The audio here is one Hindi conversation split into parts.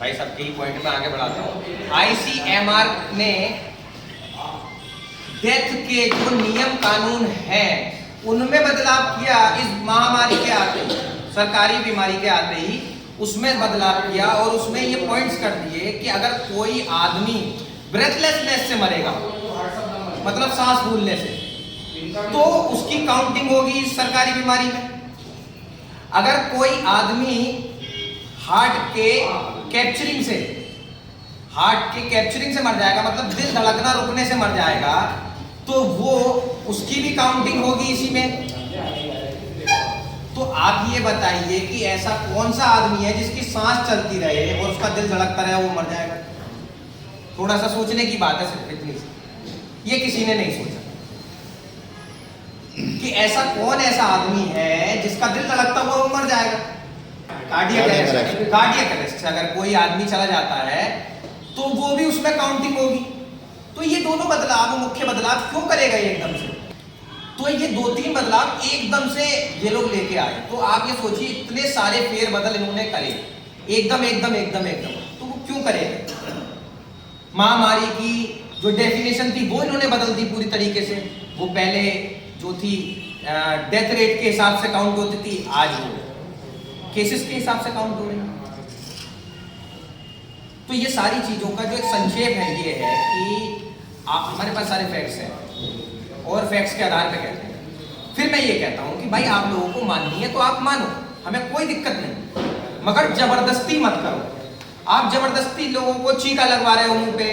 भाई सबके ही पॉइंट में आगे बढ़ाता हूँ। आईसीएमआर ने डेथ के जो नियम कानून हैं उनमें बदलाव किया। इस महामारी के आते ही, सरकारी बीमारी के आते ही उसमें बदलाव किया और उसमें ये पॉइंट्स कर दिए कि अगर कोई आदमी ब्रेथलेसनेस से मरेगा, मतलब सांस फूलने से, तो उसकी काउंटिंग होगी सरकारी बीमारी में। अगर कोई आदमी हार्ट के कैप्चरिंग से मर जाएगा, मतलब दिल धड़कना रुकने से मर जाएगा, तो वो उसकी भी काउंटिंग होगी इसी में। तो आप ये बताइए कि ऐसा कौन सा आदमी है जिसकी सांस चलती रहे और उसका दिल धड़कता रहे, वो मर जाएगा? थोड़ा सा सोचने की बात है सिर्फ इतनी सी। ये किसी ने नहीं सोचा कि ऐसा कौन ऐसा आदमी है जिसका दिल धड़कता हुआ वो मर जाएगा। कार्डियक अरेस्ट से अगर कोई आदमी चला जाता है तो वो भी उसमें काउंटिंग होगी। तो ये दोनों बदलाव, मुख्य बदलाव क्यों करेगा ये एकदम से? तो ये 2-3 बदलाव एकदम से ये लोग लेके आए। तो आप ये सोचिए, इतने सारे फेरबदल इन्होंने करे एकदम, तो वो क्यों करेगा? महामारी की जो डेफिनेशन थी वो इन्होंने बदल दी पूरी तरीके से। वो पहले जो थी डेथ रेट के हिसाब से काउंट होती थी, आज वो केसेस के हिसाब से काउंट हो रही है। तो ये सारी चीजों का जो एक संक्षेप है ये है कि आप, हमारे पास सारे फैक्ट्स हैं और फैक्ट्स के आधार पे कहते हैं। फिर मैं ये कहता हूं कि भाई आप लोगों को माननी है तो आप मानो, हमें कोई दिक्कत नहीं, मगर जबरदस्ती मत करो। आप जबरदस्ती लोगों को चीका लगवा रहे हो मुंह पे,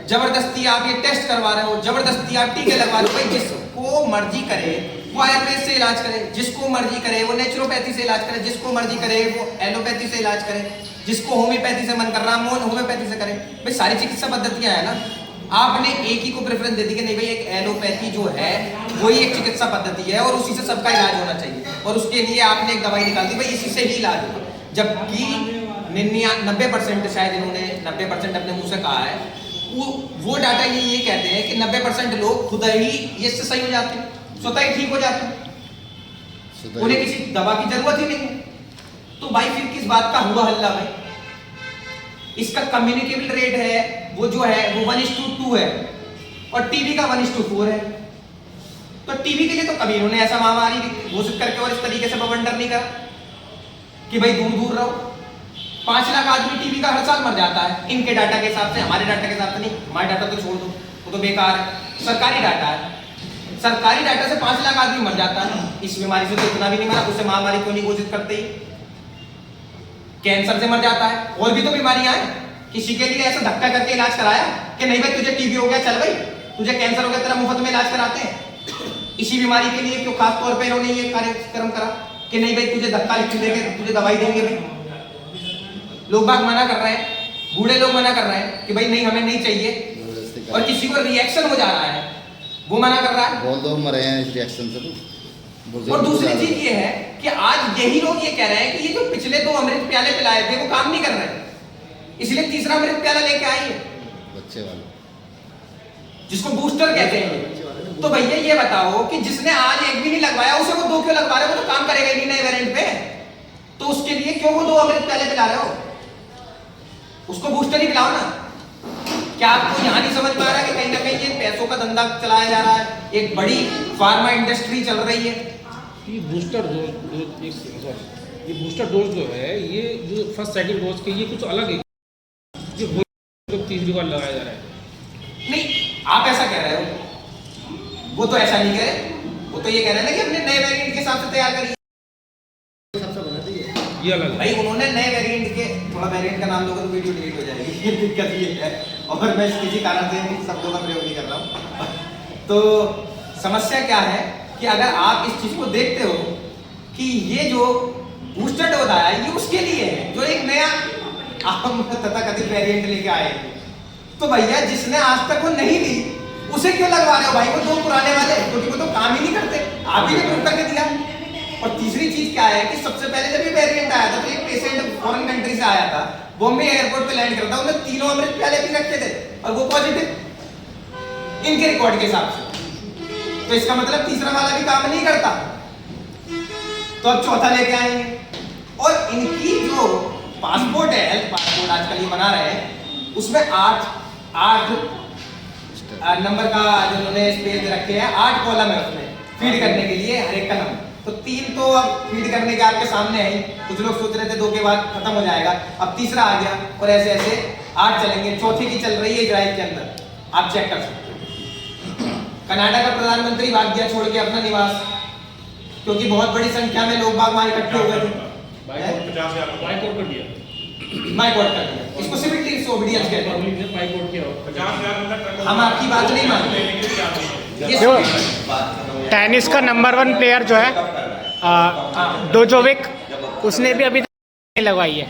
जबरदस्ती आप ये टेस्ट करवा रहे हो, जबरदस्ती आप टीके लगवा रहे हो। भाई जिसको मर्जी करे वो आयुर्वेद से इलाज करे, जिसको मर्जी करे वो नेचुरोपैथी से इलाज करे, जिसको मर्जी करे वो एलोपैथी से इलाज करे, जिसको होम्योपैथी से मन कर रहा है होम्योपैथी से करे। भाई सारी चिकित्सा पद्धतियां है ना। आपने एक ही को प्रेफरेंस दे दी कि नहीं भाई एक एलोपैथी जो है वही एक चिकित्सा पद्धति है और उसी से सबका इलाज होना चाहिए, और उसके लिए आपने एक दवाई निकाल दी, भाई इसी से ही इलाज होगा। जबकि 90% शायद इन्होंने 90% अपने मुंह से कहा है, वो डाटा ये कहते हैं कि 90% लोग खुद ही इससे सही हो जाते हैं, स्वतः ही ठीक हो जाते हैं, उन्हें किसी दवा की जरूरत ही नहीं है। तो भाई फिर किस बात का हुआ हल्ला? भाई इसका कम्युनिकेबल रेट है वो जो है वो 1:2 है और टीबी का 1:4 है। तो टीबी के लिए तो कभी इन्होंने ऐसा महामारी घोषित करके और इस तरीके से बवंडर नहीं करा कि भाई दूर दूर रहो। 5 लाख आदमी टीबी का हर साल मर जाता है इनके डाटा के हिसाब से, हमारे डाटा के हिसाब से नहीं। हमारे डाटा तो छोड़ दो, वो तो बेकार है, सरकारी डाटा है। सरकारी डाटा से 5 लाख आदमी मर जाता है। इस बीमारी से तो इतना भी नहीं मरा, उससे महामारी क्यों नहीं घोषित करते ही? कैंसर से मर जाता है, और भी तो बीमारियां हैं। किसी के लिए ऐसा धक्का करके इलाज कराया कि नहीं भाई तुझे टीबी हो गया, चल भाई तुझे कैंसर हो गया, तेरा मुफ्त में इलाज कराते हैं। इसी बीमारी के लिए क्यों खास तौर पे इन्होंने ये कार्यक्रम करा कि नहीं भाई तुझे धक्का लिख देंगे, तुझे दवाई देंगे। भाई लोग बाग मना कर रहे हैं, बूढ़े लोग मना कर रहे हैं कि भाई नहीं हमें नहीं चाहिए, और किसी को रिएक्शन हो जा रहा है वो मना कर रहा है, बोल दो मरे हैं इस रिएक्शन से। तो और दूसरी चीज ये है कि आज यही लोग ये कह रहे हैं कि ये जो पिछले 2 अमृत प्याले पिलाए थे वो काम नहीं कर रहे, इसलिए तीसरा अमृत प्याला लेके आई है, बच्चे वाले जिसको बूस्टर कहते हैं। तो भैया ये बताओ कि जिसने आज एक भी नहीं लगवाया उसे वो 2 क्यों लगवा रहे हो? वो तो काम करेगा ही नहीं नए वेरिएंट पे, तो उसके लिए क्यों वो 2 अमृत प्याले पिला रहे हो? उसको बूस्टर ही पिलाओ ना। क्या आपको यहाँ नहीं समझ में आ रहा है कि कहीं ना कहीं ये पैसों का धंधा चलाया जा रहा है, एक बड़ी फार्मा इंडस्ट्री चल रही है। ये बूस्टर डोज जो है, ये जो फर्स्ट सेकंड डोज के ये कुछ अलग है, ये तो तीसरी बार लगाया जा रहा है। नहीं, आप ऐसा कह रहे हो, वो तो ऐसा नहीं कह रहे, वो तो ये कह रहे हैं ना कि अपने नए वेरिएंट के हिसाब से तैयार करिए। ये अलग भाई उन्होंने नए वेरिएंट के, थोड़ा वेरिएंट का नाम लोगे तो वीडियो डिलीट हो जाएगी, ये दिक्कत ये है। और मैं किसी कारण से शब्दों का प्रयोग नहीं कर रहा हूँ। तो समस्या क्या है कि अगर आप इस चीज को देखते हो कि ये जो बूस्टर डोज आया ये उसके लिए है जो एक नया तथाकथित वेरिएंट लेके आए। तो भैया जिसने आज तक वो नहीं ली उसे क्यों लगवा रहे हो भाई? वो 2 पुराने वाले, क्योंकि वो तो काम ही नहीं करते, आप ही ने प्रूव करके दिया। और तीसरी चीज क्या है कि सबसे पहले जब ये वेरिएंट आया था तो एक पेशेंट फॉरेन कंट्री से आया था, बॉम्बे एयरपोर्ट पे लैंड करता, उन्हें 3 अमृत प्याले भी रखे थे और वो पॉजिटिव इनके रिकॉर्ड के हिसाब से। तो इसका मतलब तीसरा वाला भी काम नहीं करता, तो अब चौथा लेके आएंगे। और इनकी जो पासपोर्ट है, हेल्थ पासपोर्ट आजकल ये बना रहे हैं, उसमें 8 नंबर का जो उन्होंने स्पेस रखे हैं, 8 कॉलम है उसमें फीड करने के लिए हर एक का नंबर। तो 3 तो अब फीड करने के आपके सामने है ही, कुछ लोग सोच रहे थे 2 के बाद खत्म हो जाएगा, अब तीसरा आ गया और ऐसे ऐसे 8 चलेंगे, चौथी की चल रही है इजराइल के अंदर, आप चेक कर सकते हो। कनाडा का प्रधानमंत्री भाग गया छोड़ के अपना निवास, क्योंकि बहुत बड़ी संख्या में लोग बाग वहां इकट्ठे हो गए थे। बाइकआउट कर दिया, बाइकआउट कर दिया, इसको सिविल डिसोबीडियंस कहते हैं। पब्लिक ने बाइकआउट किया। हम आपकी बात नहीं मानते। ये जो सिविल- टेनिस का नंबर 1 प्लेयर जो है डोजोविक, उसने भी अभी तक नहीं लगवाई है,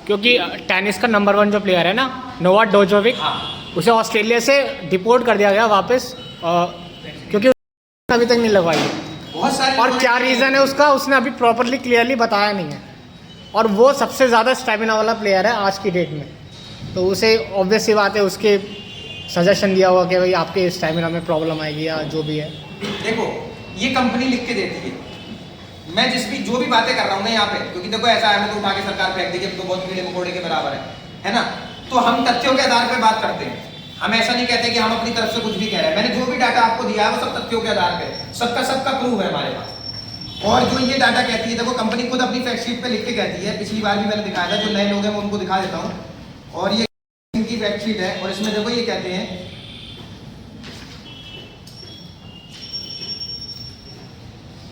क्योंकि टेनिस का नंबर 1 जो प्लेयर है ना, नोवाक डोजोविक, हाँ। उसे ऑस्ट्रेलिया से डिपोर्ट कर दिया गया वापस, क्योंकि उसने अभी तक नहीं लगवाई है। बहुत सारे और लोगों क्या ने- रीज़न है उसका, उसने अभी प्रॉपरली क्लियरली बताया नहीं है, और वो सबसे ज़्यादा स्टेमिना वाला प्लेयर है आज की डेट में, तो उसे ऑब्वियस सी बात है उसके सजेशन दिया होगा कि भाई आपके स्टेमिना में प्रॉब्लम आएगी या जो भी है। देखो, ये कंपनी लिख के देती है, मैं जो भी बातें कर रहा हूँ ना यहाँ पे, क्योंकि देखो ऐसा है, मैं तो उठा के सरकार फेंक देगी तो बहुत कीड़े मकोड़े के बराबर है ना, तो हम तथ्यों के आधार पे बात करते हैं, हम ऐसा नहीं कहते कि हम अपनी तरफ से कुछ भी कह रहे हैं। मैंने जो भी डाटा आपको दिया है वो सब तथ्यों के आधार पे, सबका प्रूफ है हमारे पास। और जो ये डाटा कहती है, देखो कंपनी खुद अपनी फैक्ट शीट पे लिख के कहती है, पिछली बार भी मैंने दिखाया था, जो नए लोग हैं मैं उनको दिखा देता हूँ, और ये इनकी फैक्ट शीट है, और इसमें देखो ये कहते हैं,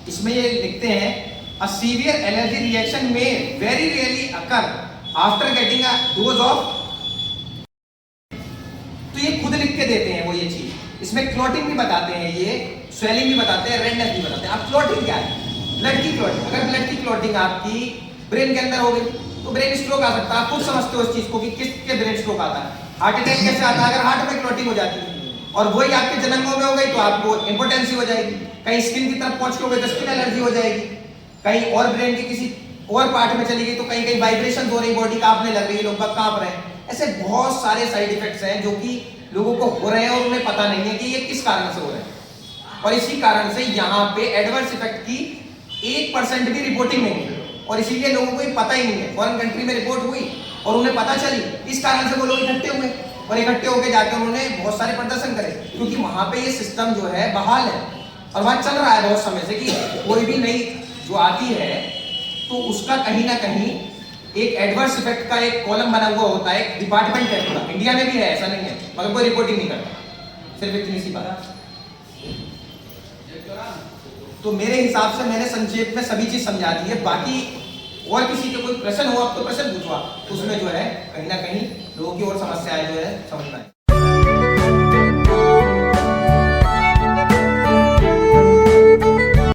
इसमें ये लिखते हैं a severe allergy reaction may very rarely occur after getting a dose of, तो ये खुद लिख के देते हैं वो ये चीज, इसमें क्लॉटिंग भी बताते हैं, ये स्वेलिंग भी बताते हैं, रेडनेस भी बताते हैं। अब क्लॉटिंग क्या है? ब्लड की क्लॉटिंग। अगर ब्लड की क्लॉटिंग आपकी ब्रेन के अंदर हो गई तो ब्रेन स्ट्रोक आ सकता है। आप खुद समझते हो इस चीज को कि किसके ब्रेन स्ट्रोक आता है। हार्ट अटैक कैसे आता है? अगर हार्ट में क्लॉटिंग हो जाती है, और वही आपके जन्मों में हो गई तो आपको इंपोर्टेंसी हो जाएगी, कहीं स्किन की तरफ पहुंच के हो गई तो स्किन एलर्जी हो जाएगी, कहीं और ब्रेन के किसी और पार्ट में चली गई तो कहीं वाइब्रेशन हो रही, बॉडी कांपने लग रही है, लोग कांप रहे हैं। ऐसे बहुत सारे साइड इफेक्ट्स हैं जो कि लोगों को हो रहे हैं और उन्हें पता नहीं है कि ये किस कारण से हो रहे हैं। और इसी कारण से यहाँ पे एडवर्स इफेक्ट की 1% भी रिपोर्टिंग नहीं है, और इसीलिए लोगों को ये पता ही नहीं है। फॉरेन कंट्री में रिपोर्ट हुई और उन्हें पता चली, इस कारण से वो लोग इकट्ठे हुए, और इकट्ठे होकर जाकर उन्होंने बहुत सारे प्रदर्शन करे, क्योंकि वहां पे ये सिस्टम जो है बहाल है और वहां चल रहा है बहुत समय से कि कोई भी नई जो आती है तो उसका कहीं ना कहीं एक एडवर्स इफेक्ट का एक कॉलम बना हुआ होता है, एक डिपार्टमेंट है पूरा। इंडिया में भी है, ऐसा नहीं है, मगर कोई रिपोर्टिंग नहीं करता। सिर्फ इतनी सी बात। तो मेरे हिसाब से मैंने संक्षेप में सभी चीज समझा दी है। बाकी और किसी के कोई प्रश्न हो, अब तो प्रश्न पूछवा, उसमें जो है कहीं ना कहीं लोगों की और समस्याएं जो है समझना है।